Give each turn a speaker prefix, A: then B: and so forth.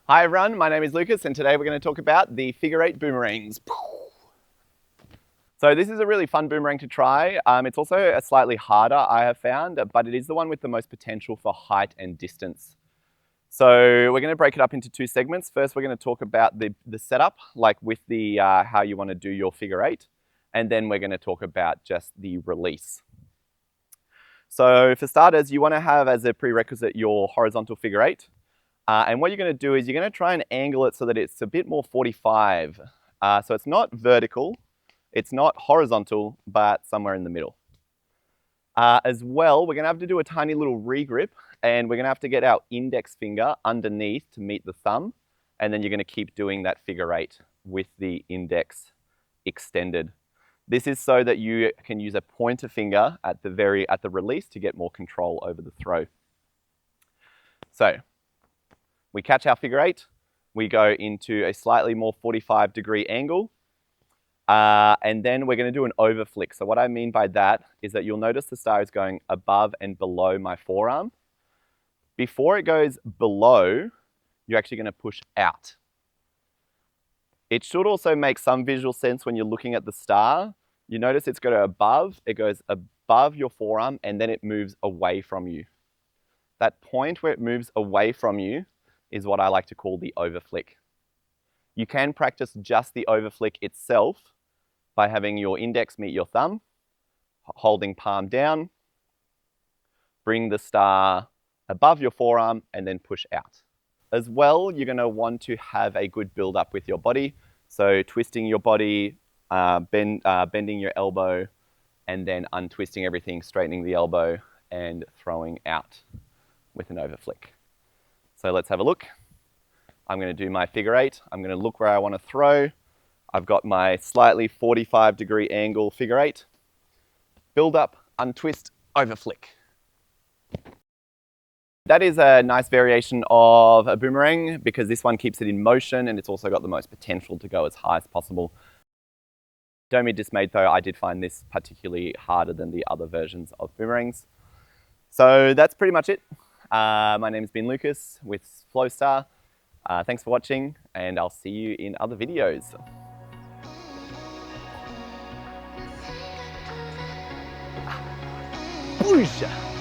A: Hi everyone, my name is Lucas and today we're going to talk about the figure 8 boomerangs. So this is a really fun boomerang to try. It's also a slightly harder, I have found, but it is the one with the most potential for height and distance. So we're going to break it up into two segments. First, we're going to talk about the setup, like with the how you want to do your figure 8, and then we're going to talk about just the release. So for starters, you want to have as a prerequisite your horizontal figure 8. And what you're going to do is you're going to try and angle it so that it's a bit more 45. So it's not vertical, it's not horizontal, but somewhere in the middle. As well, we're going to have to do a tiny little regrip, and we're going to have to get our index finger underneath to meet the thumb, and then you're going to keep doing that figure 8 with the index extended. This is so that you can use a pointer finger at the release to get more control over the throw. So we catch our figure 8, we go into a slightly more 45-degree angle, and then we're going to do an overflick. So what I mean by that is that you'll notice the star is going above and below my forearm. Before it goes below, you're actually going to push out. It should also make some visual sense when you're looking at the star. You notice it's got it goes above your forearm, and then it moves away from you. That point where it moves away from you is what I like to call the overflick. You can practice just the overflick itself by having your index meet your thumb, holding palm down, bring the star above your forearm, and then push out. As well, you're going to want to have a good build up with your body. So twisting your body, bending your elbow, and then untwisting everything, straightening the elbow, and throwing out with an overflick. So let's have a look. I'm going to do my figure 8. I'm going to look where I want to throw. I've got my slightly 45-degree angle figure 8. Build up, untwist, overflick. That is a nice variation of a boomerang because this one keeps it in motion and it's also got the most potential to go as high as possible. Don't be dismayed though, I did find this particularly harder than the other versions of boomerangs. So that's pretty much it. My name has been Lucas with Flowstar. Thanks for watching, and I'll see you in other videos. Booyah!